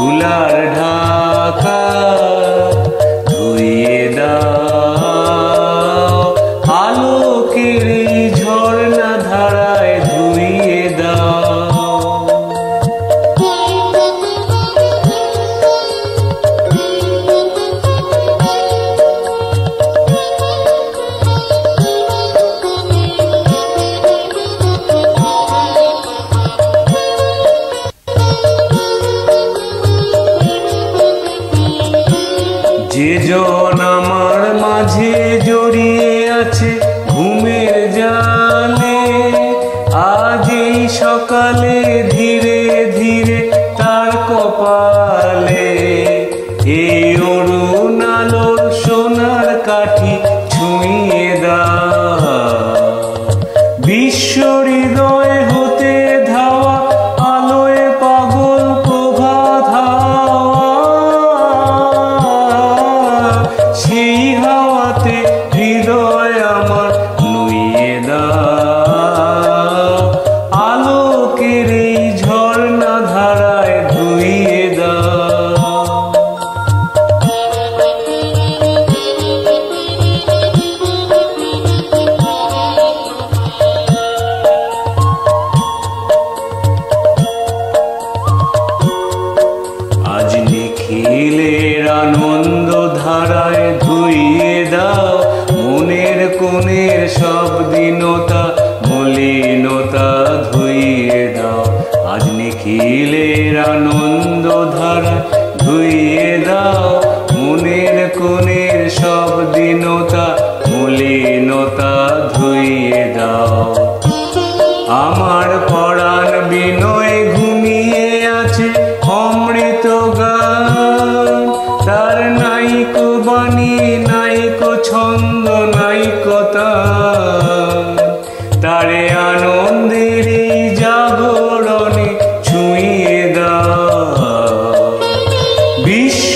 ধুলার ঢাকা ধুইয়ে দাও, আলোকের এই ঝর্ণা ধারায় ধুইয়ে দাও। যে জন আমার মাঝে জড়িয়ে আছে ঘুমের জালে, আজ এই সকালে ধীরে ধীরে তার কপালে এই অরুণ আলোর সোনার কাঠি ছুঁয়ে দাও। বিশ্ব হৃদয় হতে ধাওয়া আলোয় পাগল প্রভাত হাওয়া, সেই হাওয়াতে হৃদয় আমার নুইয়ে দাও, আলোকের এই ঝর্ণা ধারায় ধুইয়ে দাও। আজ নিখিলের আনন্দ ধারায় ধুইয়ে দাও, মনের কোণের সব দীনতা মলিনতা ধুইয়ে দাও। আজ নিখিলের আনন্দ ধারায় ধুইয়ে দাও, মনের কোণের সব দীনতা মলিনতা ধুইয়ে দাও। আমার পরাণ বিনয় ঘুমিয়ে আছে অমৃত গান, তার নাইকো বাণী নাইকো ছন্দ নাইকো তান, তারে আনন্দের এই জাগরণে ছুঁয়ে দাও। বিশ্ব